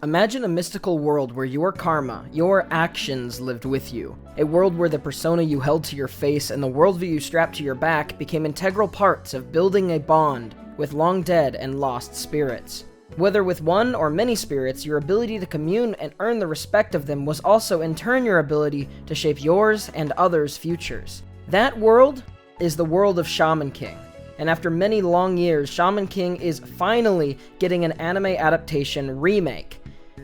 Imagine a mystical world where your karma, your actions lived with you. A world where the persona you held to your face and the worldview you strapped to your back became integral parts of building a bond with long dead and lost spirits. Whether with one or many spirits, your ability to commune and earn the respect of them was also in turn your ability to shape yours and others' futures. That world is the world of Shaman King. And after many long years, Shaman King is finally getting an anime adaptation remake.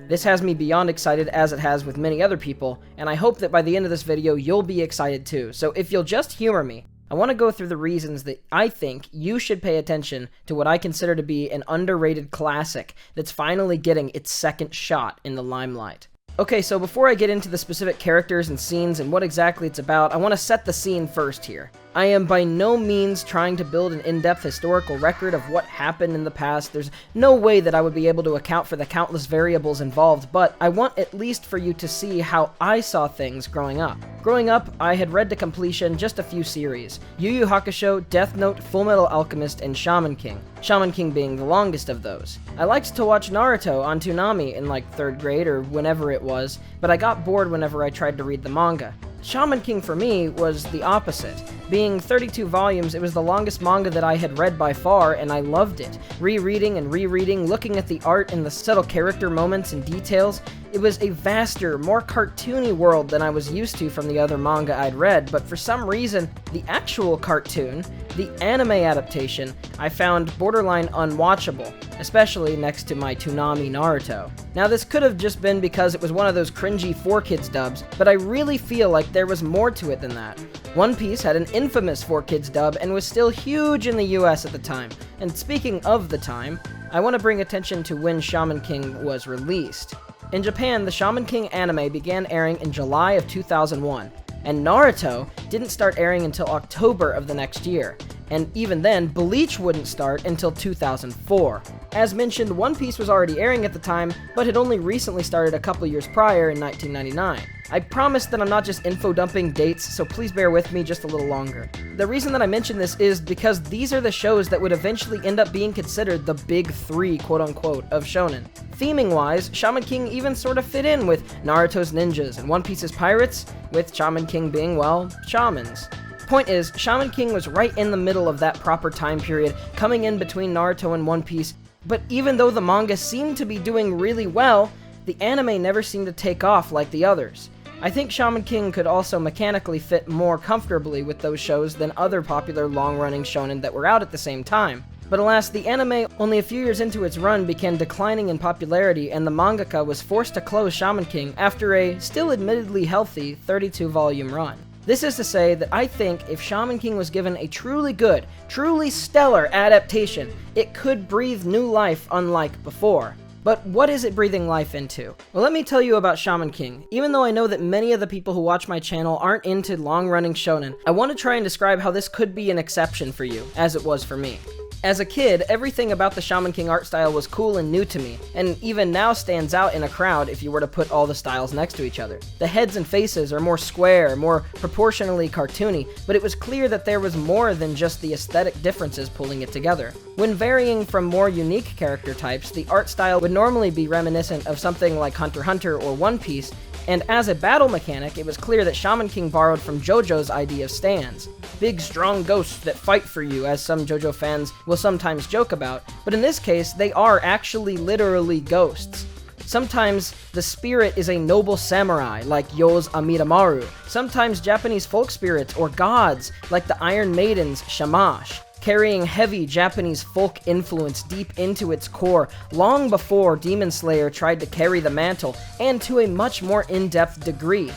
This has me beyond excited, as it has with many other people, and I hope that by the end of this video you'll be excited too. So if you'll just humor me, I want to go through the reasons that I think you should pay attention to what I consider to be an underrated classic that's finally getting its second shot in the limelight. Okay, so before I get into the specific characters and scenes and what exactly it's about, I want to set the scene first here. I am by no means trying to build an in-depth historical record of what happened in the past. There's no way that I would be able to account for the countless variables involved, but I want at least for you to see how I saw things growing up. Growing up, I had read to completion just a few series: Yu Yu Hakusho, Death Note, Fullmetal Alchemist, and Shaman King. Shaman King being the longest of those. I liked to watch Naruto on Toonami in like 3rd grade or whenever it was, but I got bored whenever I tried to read the manga. Shaman King for me was the opposite. Being 32 volumes, it was the longest manga that I had read by far, and I loved it. Rereading and rereading, looking at the art and the subtle character moments and details, it was a vaster, more cartoony world than I was used to from the other manga I'd read, but for some reason, the actual cartoon, the anime adaptation, I found borderline unwatchable, especially next to my Toonami Naruto. Now this could have just been because it was one of those cringy 4Kids dubs, but I really feel like there was more to it than that. One Piece had an infamous 4Kids dub and was still huge in the US at the time. And speaking of the time, I want to bring attention to when Shaman King was released. In Japan, the Shaman King anime began airing in July of 2001, and Naruto didn't start airing until October of the next year. And even then, Bleach wouldn't start until 2004. As mentioned, One Piece was already airing at the time, but had only recently started a couple years prior in 1999. I promise that I'm not just info dumping dates, so please bear with me just a little longer. The reason that I mention this is because these are the shows that would eventually end up being considered the big three, quote-unquote, of shonen. Theming-wise, Shaman King even sort of fit in with Naruto's ninjas and One Piece's pirates, with Shaman King being, well, shamans. Point is, Shaman King was right in the middle of that proper time period, coming in between Naruto and One Piece, but even though the manga seemed to be doing really well, the anime never seemed to take off like the others. I think Shaman King could also mechanically fit more comfortably with those shows than other popular long-running shonen that were out at the same time. But alas, the anime, only a few years into its run, began declining in popularity, and the mangaka was forced to close Shaman King after a, still admittedly healthy, 32-volume run. This is to say that I think if Shaman King was given a truly good, truly stellar adaptation, it could breathe new life unlike before. But what is it breathing life into? Well, let me tell you about Shaman King. Even though I know that many of the people who watch my channel aren't into long-running shonen, I want to try and describe how this could be an exception for you, as it was for me. As a kid, everything about the Shaman King art style was cool and new to me, and even now stands out in a crowd if you were to put all the styles next to each other. The heads and faces are more square, more proportionally cartoony, but it was clear that there was more than just the aesthetic differences pulling it together. When varying from more unique character types, the art style would normally be reminiscent of something like Hunter x Hunter or One Piece, and as a battle mechanic, it was clear that Shaman King borrowed from JoJo's idea of stands. Big, strong ghosts that fight for you, as some JoJo fans will sometimes joke about, but in this case, they are actually literally ghosts. Sometimes the spirit is a noble samurai, like Yoh's Amidamaru. Sometimes Japanese folk spirits or gods, like the Iron Maiden's Shamash, carrying heavy Japanese folk influence deep into its core, long before Demon Slayer tried to carry the mantle, and to a much more in-depth degree.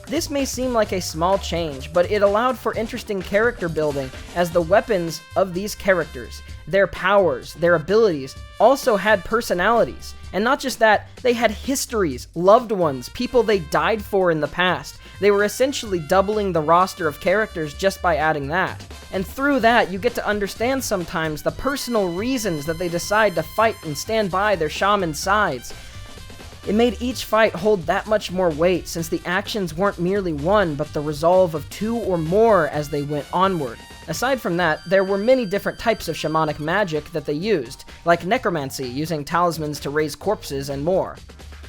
This may seem like a small change, but it allowed for interesting character building, as the weapons of these characters, their powers, their abilities, also had personalities. And not just that, they had histories, loved ones, people they died for in the past. They were essentially doubling the roster of characters just by adding that. And through that, you get to understand sometimes the personal reasons that they decide to fight and stand by their shaman's sides. It made each fight hold that much more weight, since the actions weren't merely one, but the resolve of two or more as they went onward. Aside from that, there were many different types of shamanic magic that they used, like necromancy, using talismans to raise corpses, and more.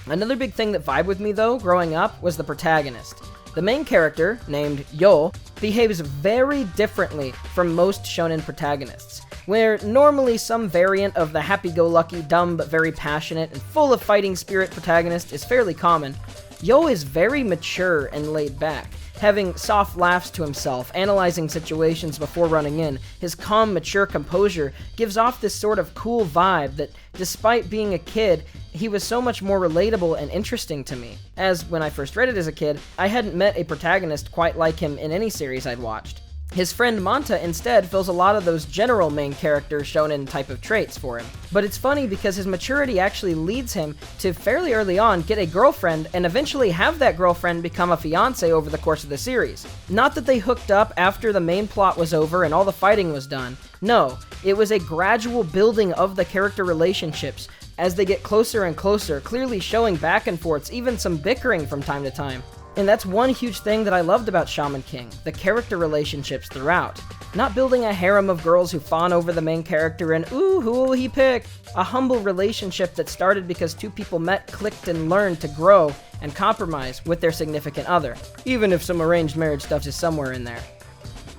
Another big thing that vibed with me though, growing up, was the protagonist. The main character, named Yoh, behaves very differently from most shonen protagonists. Where normally some variant of the happy-go-lucky, dumb but very passionate and full of fighting spirit protagonist is fairly common, Yoh is very mature and laid back, having soft laughs to himself, analyzing situations before running in. His calm, mature composure gives off this sort of cool vibe that, despite being a kid, he was so much more relatable and interesting to me, as when I first read it as a kid, I hadn't met a protagonist quite like him in any series I'd watched. His friend Manta instead fills a lot of those general main character shonen type of traits for him. But it's funny because his maturity actually leads him to fairly early on get a girlfriend and eventually have that girlfriend become a fiance over the course of the series. Not that they hooked up after the main plot was over and all the fighting was done. No, it was a gradual building of the character relationships as they get closer and closer, clearly showing back and forths, even some bickering from time to time. And that's one huge thing that I loved about Shaman King, the character relationships throughout. Not building a harem of girls who fawn over the main character and, ooh, who will he pick? A humble relationship that started because two people met, clicked, and learned to grow and compromise with their significant other, even if some arranged marriage stuff is somewhere in there.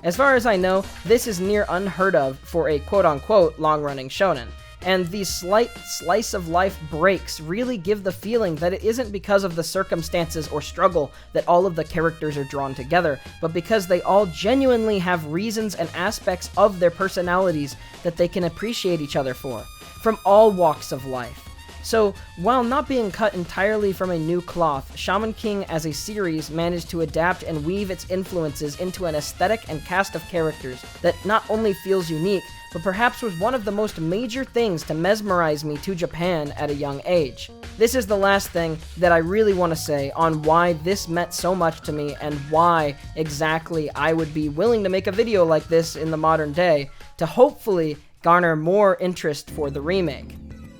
As far as I know, this is near unheard of for a quote-unquote long-running shonen. And these slight slice-of-life breaks really give the feeling that it isn't because of the circumstances or struggle that all of the characters are drawn together, but because they all genuinely have reasons and aspects of their personalities that they can appreciate each other for, from all walks of life. So, while not being cut entirely from a new cloth, Shaman King as a series managed to adapt and weave its influences into an aesthetic and cast of characters that not only feels unique, but perhaps was one of the most major things to mesmerize me to Japan at a young age. This is the last thing that I really want to say on why this meant so much to me and why exactly I would be willing to make a video like this in the modern day to hopefully garner more interest for the remake.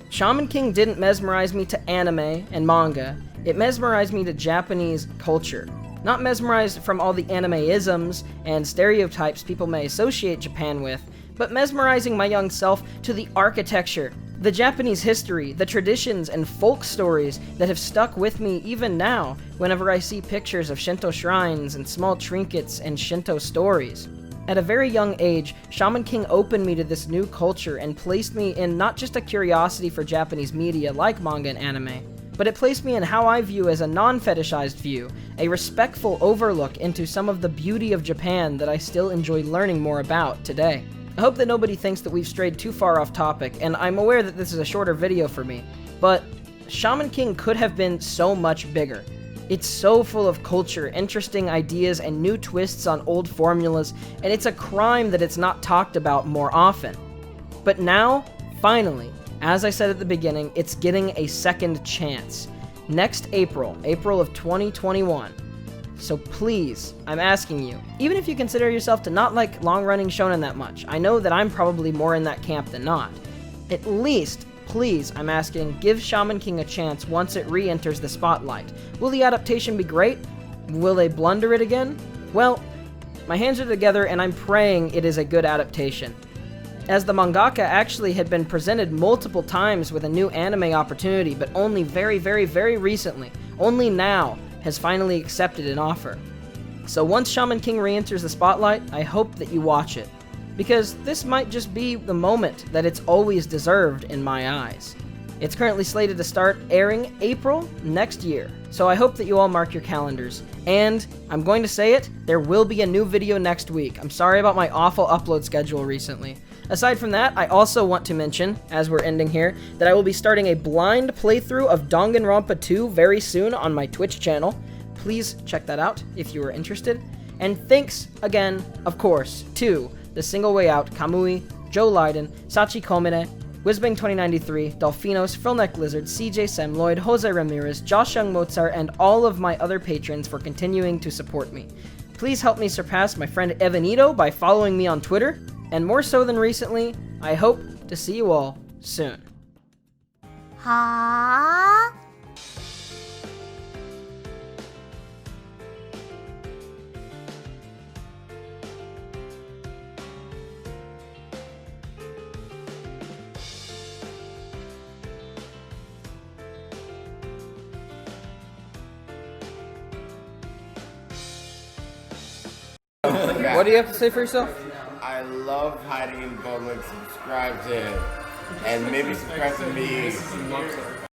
Shaman King didn't mesmerize me to anime and manga, it mesmerized me to Japanese culture. Not mesmerized from all the anime-isms and stereotypes people may associate Japan with, but mesmerizing my young self to the architecture, the Japanese history, the traditions and folk stories that have stuck with me even now whenever I see pictures of Shinto shrines and small trinkets and Shinto stories. At a very young age, Shaman King opened me to this new culture and placed me in not just a curiosity for Japanese media like manga and anime, but it placed me in how I view as a non-fetishized view, a respectful overlook into some of the beauty of Japan that I still enjoy learning more about today. I hope that nobody thinks that we've strayed too far off topic, and I'm aware that this is a shorter video for me, but Shaman King could have been so much bigger. It's so full of culture, interesting ideas, and new twists on old formulas, and it's a crime that it's not talked about more often. But now, finally, as I said at the beginning, it's getting a second chance. Next April of 2021. So please, I'm asking you, even if you consider yourself to not like long-running shonen that much, I know that I'm probably more in that camp than not. At least, please, I'm asking, give Shaman King a chance once it re-enters the spotlight. Will the adaptation be great? Will they blunder it again? Well, my hands are together and I'm praying it is a good adaptation. As the mangaka actually had been presented multiple times with a new anime opportunity, but only very recently, only now, has finally accepted an offer. So once Shaman King re-enters the spotlight, I hope that you watch it. Because this might just be the moment that it's always deserved in my eyes. It's currently slated to start airing April next year, so I hope that you all mark your calendars. And, I'm going to say it, there will be a new video next week. I'm sorry about my awful upload schedule recently. Aside from that, I also want to mention, as we're ending here, that I will be starting a blind playthrough of Danganronpa 2 very soon on my Twitch channel. Please check that out if you are interested. And thanks again, of course, to The Single Way Out, Kamui, Joe Leiden, Sachi Komine, Whizbang2093, Dolphinos, Frillneck Lizard, CJ Sam Lloyd, Jose Ramirez, Josh Young Mozart, and all of my other patrons for continuing to support me. Please help me surpass my friend Evanito by following me on Twitter, and more so than recently, I hope to see you all soon. はあ Yeah. What do you have to say for yourself? I love hiding in public. Subscribe to him. And maybe subscribe to me.